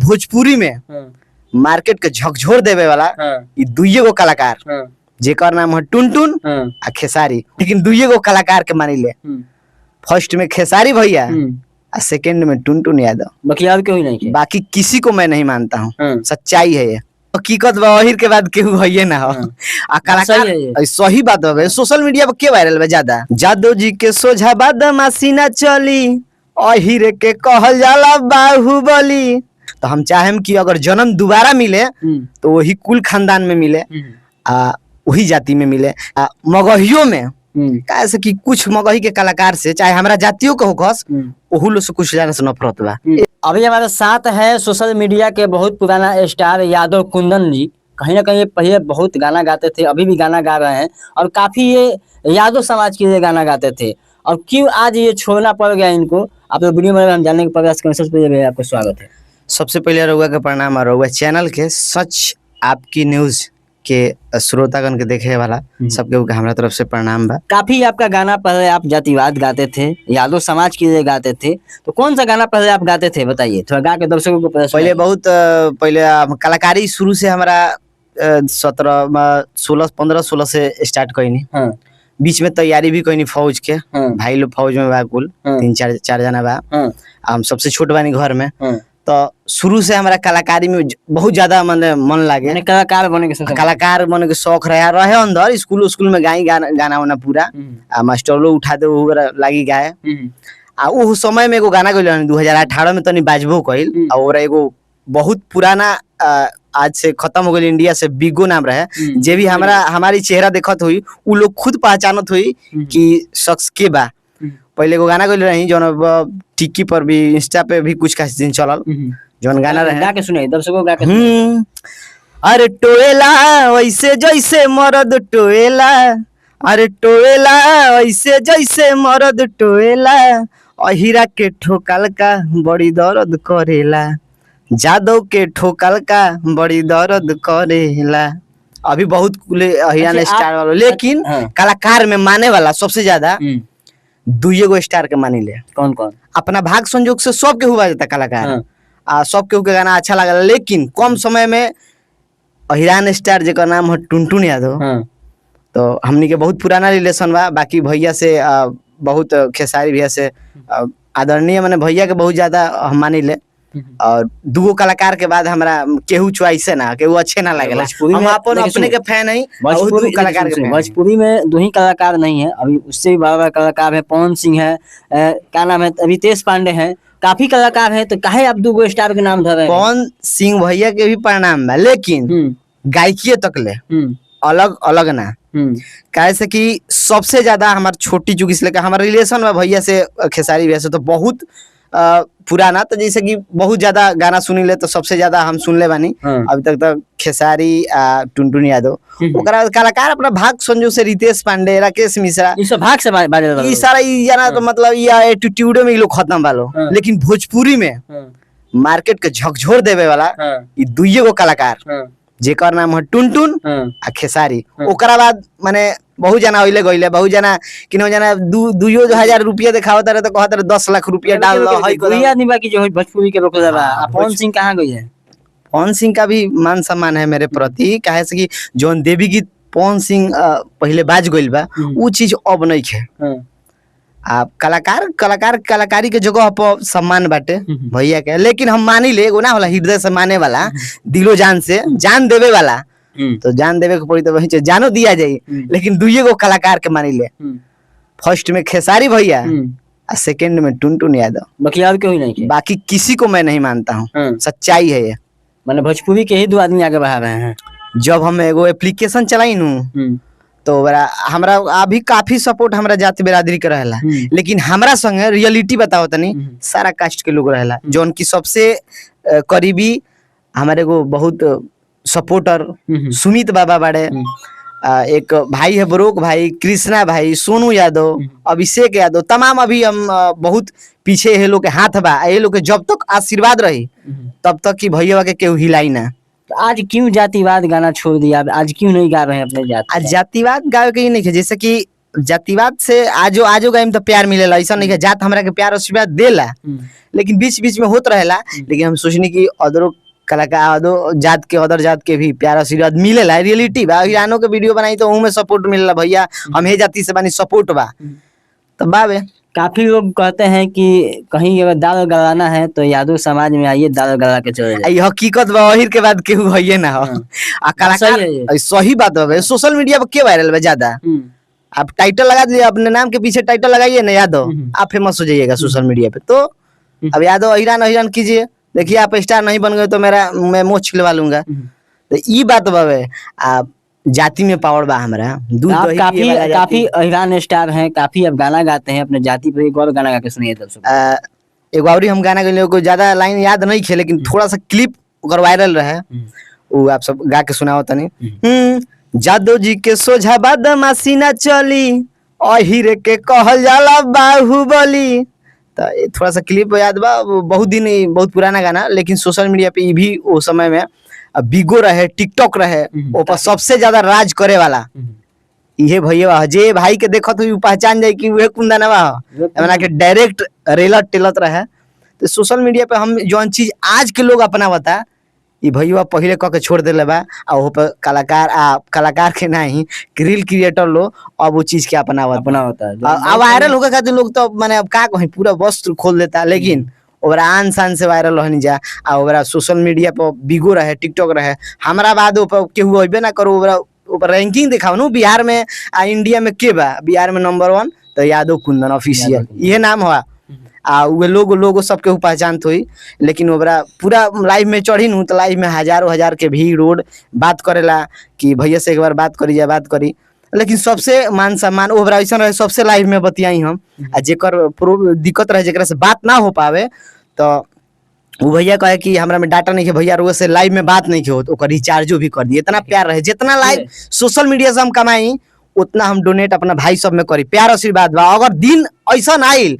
भोजपुरी में मार्केट के झकझोर देवे वाला ई दुइये गो कलाकार जेकर नाम है टुनटुन आ खेसारी। लेकिन दुइये गो कलाकार के मानी ले, फर्स्ट में खेसारी भैया और सेकंड में टुनटुन यादव। बाकी और कोई नहीं, बाकी किसी को मैं नहीं मानता हूँ। सच्चाई है ये, हकीकत बाहिर के बाद केहू है ना हो। आ कलाकार सही बात है, सोशल मीडिया पर के वायरल बा ज्यादा। जादव जी के सोझा बदमाशी ना चली, अहिरे के कहल जाला बाहुबली। तो हम चाहेम कि अगर जन्म दोबारा मिले तो वही कुल खानदान में मिले, वही जाति में मिले। मगहियों में कैसे कि कुछ मगही के कलाकार से चाहे हमारा जातियों को होकस ओहू लोग से कुछ जाने से नफरत बा। अभी हमारे साथ है सोशल मीडिया के बहुत पुराना स्टार यादव कुंदन जी। कहीं ना कहीं पहले बहुत गाना गाते थे, अभी भी गाना गा रहे हैं और काफी ये यादव समाज के लिए गाना गाते थे। और क्यों आज ये छोड़ना पड़ गया इनको, आप लोग वीडियो में हम जानने के प्रयास करें। सबसे पहले आपका स्वागत है। सबसे पहले रउआ के प्रणाम। रउआ चैनल के सच आपकी न्यूज के श्रोतागण के देखे वाला सबके हमारा तरफ से प्रणाम बा। काफी आपका गाना पहले आप जातिवाद गाते थे, यादव समाज के लिए गाते थे, तो कौन सा गाना पहले आप गाते थे बताइए, थोड़ा गा के दर्शकों को पहले बहुत पहले कलाकारी शुरू से हमारा 15-16 से स्टार्ट कईनी। बीच में तैयारी भी कईनी फौज के, भाई लोग फौज में बा, कुल 3-4 जना बा। हम सबसे छोट बानी घर में। तो शुरू से हमारा कलाकारी में बहुत ज्यादा मन लागे, कलाकार बने के शौक रहे अंदर। स्कूल में गाई गाना वाना पूरा मास्टर लोग उठा दे लागी गाए। आ उस समय में एगो गाना गइल 2018 में तनी बाजबो कइल। और एगो बहुत पुराना आज से खत्म हो गई इंडिया से बिगो नाम रहे, जे भी हमारी चेहरा देखत हुई उ लोग खुद पहचानत हुई कि शख्स के बा। पहले एगो गाना गइल रही जौन टिक्की पर भी, इंस्टा पे भी कुछ खास दिन चलल, जौन गाना रहे गा के सुनाई दर्शकों गा के। अरे टोएला वैसे जैसे मर्द टोएला, अरे टोएला वैसे जैसे मर्द टोएला, अहिरा के ठोकल का बड़ी दर्द करेला, जादव के ठोकल का बड़ी दर्द करेला। अभी बहुत अहिरा स्टार वाला, लेकिन कलाकार में माने वाला सबसे ज्यादा दुइये गो स्टार के मानी ले। कौन कौन? अपना भाग संजोग से सब केहू बा जाता कलाकार। सब केहू के गाना अच्छा लगला, लेकिन कम समय में अहिरान स्टार जेकर नाम है टुनटुन यादव। तो हमनी के बहुत पुराना रिलेशन बा। बाकी भैया से बहुत, खेसारी भैया से आदरणीय माने भैया के बहुत ज्यादा हम मानी ले। और दुगो कलाकार के बाद हमरा केहू चॉइस है ना, केहू अच्छे ना लगेला। हम अपने के फैन है। भोजपुरी में दो ही कलाकार नहीं है, अभी उससे भी बड़ा कलाकार है, पवन सिंह है, क्या नाम है, रितेश पांडे है, काफी कलाकार है। तो काहे आप दो स्टार के नाम धरे? पवन सिंह भैया के भी प्रणाम बा, लेकिन गायकी तक ले अलग अलग ना। कैसे कि सबसे ज्यादा हमारे छोटी चुकी से लेकर हमारा रिलेशन भैया से, खेसारी भैया से तो बहुत पुराना। तो जैसे कि बहुत ज्यादा गाना सुनी ले, तो सबसे ज्यादा हम सुन ले बानी अभी तक तो खेसारी टुनटुन यादव। कलाकार अपना भाग संजो से रितेश पांडे, राकेश मिश्रा, ये सब भाग से ये सारा जाना। तो मतलब ये एटीट्यूड में लोग खत्म वालो। लेकिन भोजपुरी में मार्केट के झकझोर देवे वाला ये दुइये गो कलाकार जेकर नाम है टुनटुन आ खेसारी। ओकरा बाद माने बहुत जना होइले गइले, बहुत जना किनो जना 2,000 रुपया दिखावत रहे तो कहत रहे 10 लाख रुपया डाल लो। कोई आदमी बाकी जो भोजपुरी के रोक जाला। पवन सिंह कहां गई है? पवन सिंह का भी मान सम्मान है मेरे प्रति, काहे से कि जौन देवी गीत पवन सिंह पहले बाज गइल बा, उ चीज अब नहीं है। आप कलाकारी के जगह पर सम्मान बाटे भैया के। लेकिन हम मानी ले एगो ना होला हृदय से माने वाला, दिलो जान से जान देवे वाला। तो जान देवे के पड़ी तो वही जानो दिया जाए। लेकिन दुइये गो कलाकार के मानी ले, फर्स्ट में खेसारी भैया और सेकंड में टुनटुन यादव। बाकी और कोई नहीं, बाकी किसी को मैं नहीं मानता हूँ। सच्चाई है ये, मैंने भोजपुरी के ही दो आदमी आगे बढ़ा रहे हैं। जब हम एगो एप्लीकेशन चलाई नू तो हमरा अभी काफी सपोर्ट हमरा जाति बिरादरी के रहेला। लेकिन हमरा संगे रियलिटी बताओ तनी, सारा कास्ट के लोग रहेला। जो उनकी सबसे करीबी हमारे को बहुत सपोर्टर सुमित बाबा बाड़े, एक भाई है ब्रोक भाई, कृष्णा भाई, सोनू यादव, अभिषेक यादव, तमाम अभी हम बहुत पीछे है लोग के हाथ बा। ये लोग के जब तक आशीर्वाद रही तब तक कि भैया के केहू हिलाई ना। तो आज क्यों जातिवाद गाना छोड़ दिया? आज क्यों नहीं गा रहे हैं अपने जाति? आज जातिवाद गावे के ही नहीं है। जैसे कि जातिवाद से आजो आजो गाइम तो प्यार मिलेला, ऐसा नहीं कि जात हमरा के प्यार आशीर्वाद देला, लेकिन बीच बीच में होत रहेला। लेकिन हम सोचनी कि अदरो कलाकार अदो जात के अदर जात के भी प्यार आशीर्वाद मिलेला, रियलिटी बा। हीरानो के वीडियो बनाई तो उनमें सपोर्ट मिलेला, भैया हम हे जाति से बानी सपोर्ट बा, तब बाबे। काफी लोग कहते हैं कि कहीं अगर दाल गलाना है तो यादव समाज में आइए, दाल गला के चले जाइए। ई हकीकत बा, अहिर के बाद केहू हइये ना हो। आ कलाकार सही बात बा, सोशल मीडिया पे के वायरल बा ज्यादा। आप टाइटल लगा दीजिए, अपने नाम के पीछे टाइटल लगाइए ना यादव, आप फेमस हो जाइएगा सोशल मीडिया पे। तो अब यादव अहिरान अहिरान कीजिए, देखिए आप स्टार नहीं बन गए तो मैं मुंह छिलवा लूंगा। तो ई बात बावे, आप जाति में पावर बा हमरा। आप काफी अहिरान स्टार हैं, काफी अब गाना गाते हैं अपने जाति पे, एक और गाना गा के सुनिए दर्शक। एगो और हम गाना गइले, को ज्यादा लाइन याद नहीं खे, लेकिन थोड़ा सा क्लिप ओकर वायरल रहे, वो आप सब गा के सुनाओ तनी। जादव जी के सोझा बदमाशी ना चली, अहिर के कहल जाला बाहुबली। तो थोड़ा सा क्लिप याद बा, बहुत दिन बहुत पुराना गाना, लेकिन सोशल मीडिया पे ई भी वो समय में बिगो रहे, टिकटॉक रहे, ऊपर सबसे ज्यादा राज करे वाला ये भैया जे भाई के देखत हुई पहचान जाए कि वह कुंदनवा हमरा के डायरेक्ट रेलत टेलत रहे। तो सोशल मीडिया पे हम जौन चीज आज के लोग अपनावता, ये भैया पहले कह के छोड़ देले बा। आ वो पे कलाकार के नहीं, रील क्रिएटर लोग अब वो चीज के अपनावता है। वायरल होके खातिर लोग तो माने अब का कहीं पूरा वस्त्र खोल देता, लेकिन ओकरा आन शान से वायरल रहनी जा। आ ओकरा सोशल मीडिया पर बिगो रहे, टिकटॉक रहे, हमरा बाद ऊपर केहू अइबे ना करो। ओकरा रैंकिंग दिखाओ नु, बिहार में आ इंडिया में के बा, बिहार में नंबर 1 तो यादव कुंदन ऑफिशियल, ये नाम हुआ। आ वे लोगो सबके पहचान थोई, लेकिन ओकरा पूरा लाइव में चढ़ी नु तो लाइव में हजारों हजार के भीड़ रोड बात करेला कि भैया से एक बार बात करी। लेकिन सबसे मान सम्मान ओकरा ऐसा रहे, सबसे लाइव में बतियाई हम। आ जेकर दिक्कत रहे, जेकरा से बात ना हो पावे, तो वो भैया कहे कि हमरा में डाटा नहीं है भैया, रोज से लाइव में बात नहीं होत, ओकर रिचार्जो भी कर दिए। इतना प्यार रहे, जितना लाइव सोशल मीडिया से हम कमाई उतना हम डोनेट अपना भाई सब में करी। प्यार आशीर्वाद बा, अगर दिन ऐसा आइल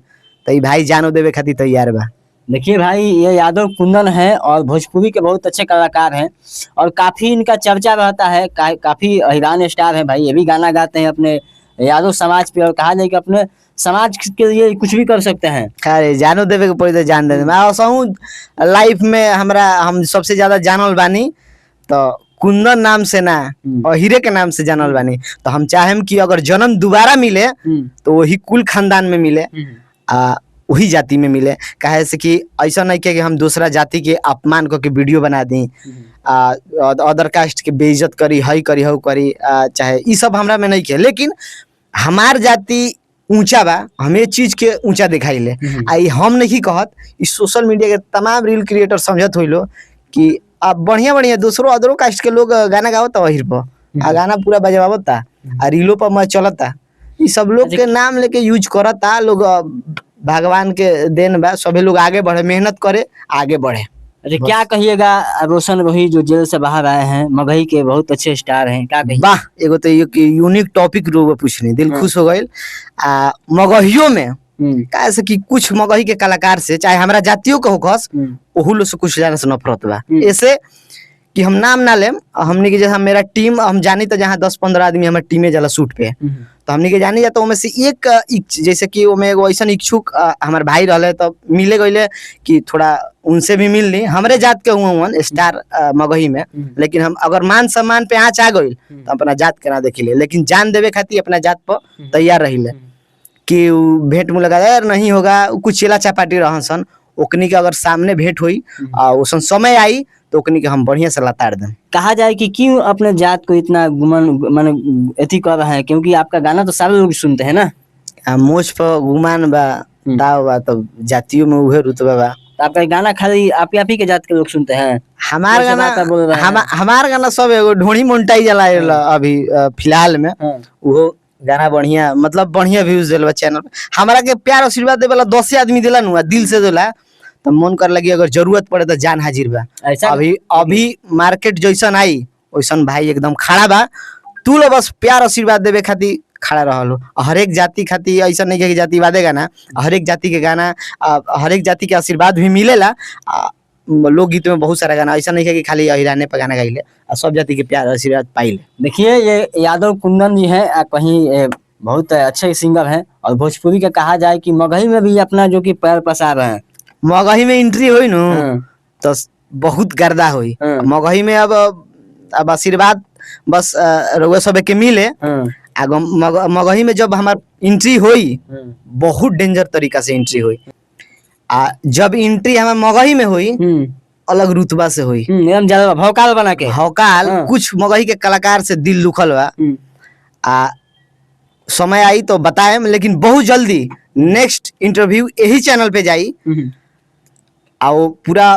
तो भाई जानो देवे खातिर तैयार बा। देखिए भाई, ये यादव कुंदन है और भोजपुरी के बहुत अच्छे कलाकार हैं और काफी इनका चर्चा रहता है। काफी अहिरान स्टार है भाई, ये भी गाना गाते हैं अपने यादव समाज पे, और कहा जाए कि अपने समाज के लिए कुछ भी कर सकते हैं। अरे जानो देवे के पड़ी तो जान दे। मैं लाइफ में हम सबसे ज्यादा जानल बानी तो कुंदन नाम से ना, और हीरे के नाम से जानल बानी। तो हम चाहेम कि अगर जन्म दोबारा मिले तो वही कुल खानदान में मिले, वही जाति में मिले। कहे से कि ऐसा नहीं कि हम दूसरा जाति के अपमान करके वीडियो बना दी, अदर कास्ट के बेइज्जत करी, हई करी हऊ करी, चाहे ये सब हमरा में नहीं किया। लेकिन हमार जाति ऊंचा बा, हम ये चीज के ऊंचा दिखाई ले। आई हम नहीं कहत, इस सोशल मीडिया के तमाम रील क्रिएटर समझत हुई लो कि अब बढ़िया दूसरों अदरों कास्ट के लोग गाना गावता वही पर, आ गाना पूरा बजवावता, आ रीलों पर मैं चलता। ये सब लोग के नाम लेके यूज करता लोग। भगवान के देन बा, सभी लोग आगे बढ़े, मेहनत करे, आगे बढ़े। अरे क्या कहिएगा रोशन वही जो जेल से बाहर आए हैं, मगही के बहुत अच्छे स्टार हैं, क्या कहिए? वाह, एगो तो यूनिक टॉपिक लोग पूछने, दिल खुश हो गई। मगहियों में कैसे कि कुछ मगही के कलाकार से, चाहे हमारा जातियों का होकस, ओहू लोग से कुछ जाने से नफरत बा। ऐसे कि हम नाम ना लेम, हमने के जैसा मेरा टीम हम जानी तो जहाँ 10-15 आदमी हमारे टीमे जाला शूट पे, तो हमने के जानी जाता उनमें से एक जैसे कि वो एगो ऐसा इच्छुक हमारे भाई रहले, तो मिले गईले कि थोड़ा उनसे भी मिल ली। हमरे जात के हुआ स्टार मगही में, लेकिन हम अगर मान सम्मान पे आँच आ गई तो अपना जात के ना देखिले, लेकिन जान देवे खातिर अपना जात पर तैयार रही कि भेंट मुलाकात नहीं होगा। कुछ चेला चापाटी रहसन, ओकनी के अगर सामने भेंट हुई उसन समय आई तो ओकनी के हम बढ़िया से लताड़ दें। कहा जाए कि क्यों अपने जात को इतना गुमान एथी कर रहा है, क्योंकि आपका गाना तो सारे लोग सुनते हैं ना। मोच पर गुमान बा, दाव बा, तो जातियों में उहे रुतबा बा। तो आपका गाना खाली आप ही के जात के लोग सुनते हैं? हमार गाना सब एगो ढोणी मोन्टाई जला अभी फिलहाल में, वो गाना बढ़िया, मतलब बढ़िया व्यूज देला चैनल पे। हमारा के प्यार आशीर्वाद दे वाला 10 आदमी देला नु, दिल से देला, तो मन कर लगी अगर जरूरत पड़े तो जान हाजिर बा। अभी मार्केट जैसन आई वैसन भाई एकदम खड़ा बा। तू लो बस प्यार आशीर्वाद देवे खातिर खड़ा रहलो। हर एक जाति खातिर ऐसा नहीं कि जातिवादे गाना, हर एक जाति के गाना, हर एक जाति के आशीर्वाद भी मिलेला। लोकगीत में बहुत सारा गाना ऐसा नहीं है कि खाली अहिराने पर गाना गाइले, सब जाति के प्यार आशीर्वाद पाइले। देखिए, ये यादव कुंदन जी हैं, कहीं बहुत अच्छे सिंगर हैं और भोजपुरी का कहा जाए कि मगही में भी अपना जो कि पैर पसार रहे हैं। मगही में एंट्री हुई नु हाँ। तो बहुत गर्दा हुई। हाँ। मगही में अब आशीर्वाद बस रउआ सब के मिले। हाँ। आगो मगही में जब हमार एंट्री हुई बहुत डेंजर तरीका से एंट्री हुई। आ जब एंट्री हमार मगही में हुई अलग रुतबा से हुई, एकदम ज्यादा भौकाल बना के। भौकाल। हाँ। कुछ मगही के कलाकार से दिल दुखल बा। आ समय आई तो बताएं, लेकिन बहुत जल्दी नेक्स्ट इंटरव्यू यही चैनल पे जाई आ वो पूरा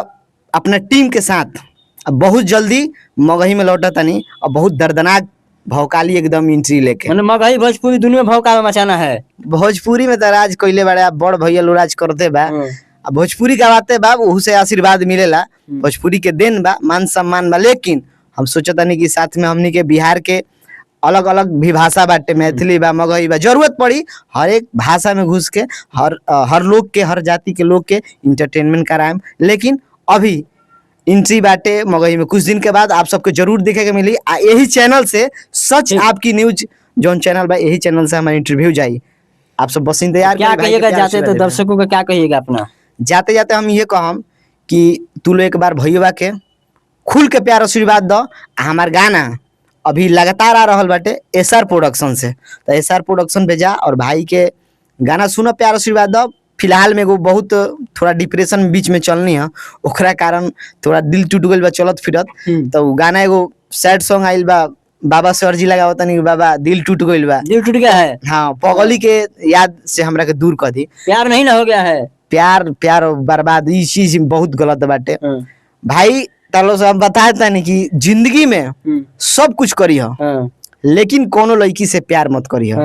अपना टीम के साथ बहुत जल्दी मगही में लौटा तनी और बहुत दर्दनाक भौकाली एकदम एंट्री लेके। मतलब मगही भोजपुरी दुनिया में भौकाल मचाना है। भोजपुरी में तो राज कोइले बड़ा बड़ भैया लोग राज करते बा। आ भोजपुरी गवाते बा वहू से आशीर्वाद मिलेला, भोजपुरी के देन बा, मान सम्मान बा। लेकिन हम सोचतानी कि साथ में हमनी के बिहार के अलग अलग भी भाषा बाटे, मैथिली बा, मगही बा, जरूरत पड़ी हर एक भाषा में घुस के हर लोग के, हर जाति के लोग के इंटरटेनमेंट कराएम। लेकिन अभी एंट्री बाटे मगही में, कुछ दिन के बाद आप सबको जरूर देखे मिली। आ यही चैनल से सच आपकी न्यूज जौन चैनल बा यही चैनल से हमारा इंटरव्यू जाई। आप सब बस इंतजार क्या कहिएगा जाते तो दर्शकों का क्या कहिएगा अपना? जाते जाते हम ये कहम कि तू लोग एक बार भैया के खुल के प्यार आशीर्वाद दो। हमार गाना अभी लगातार आ रहा बाटे एसआर प्रोडक्शन से, तो एसआर प्रोडक्शन पे जा और भाई के गाना सुनो, प्यार आशीर्वाद दो। फिलहाल में एगो बहुत थोड़ा डिप्रेशन बीच में चलनी है, ओकरा कारण थोड़ा दिल टूट गइल बा चलत फिरत। तो गाना एगो सैड सॉन्ग आइल बा, बाबा से अर्जी लगावता नहीं बाबा दिल टूट गइल बा। दिल टूट गया है? हाँ, पगली के याद से हमरा के दूर कर दी। प्यार नहीं ना हो गया है? प्यार बर्बाद, ई चीज बहुत गलत बाटे भाई। तालो से हम बताए तानी कि जिंदगी में सब कुछ करी हो, लेकिन कोनो लड़की से प्यार मत करी हो।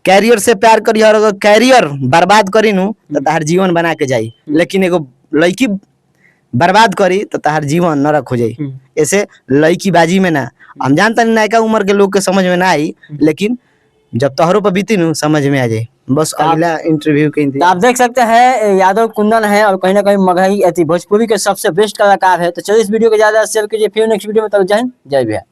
कैरियर से प्यार करी और अगर कैरियर बर्बाद करी नु तो तहार जीवन बना के जाई, लेकिन एगो लड़की बर्बाद करी तो तहार जीवन नरक हो जाई। ऐसे लड़की बाजी में ना, हम जानता नहीं नयका उम्र के लोग के समझ में ना आई, लेकिन जब तोहरों पर बीती नु समझ में आ जाए। बस अगला इंटरव्यू के आप देख सकते हैं यादव कुंदन है और कहीं ना कहीं मगही भोजपुरी के सबसे बेस्ट कलाकार है। तो चलिए इस वीडियो को ज्यादा शेयर कीजिए, फिर नेक्स्ट वीडियो में तब जय हिंद जय बिहार।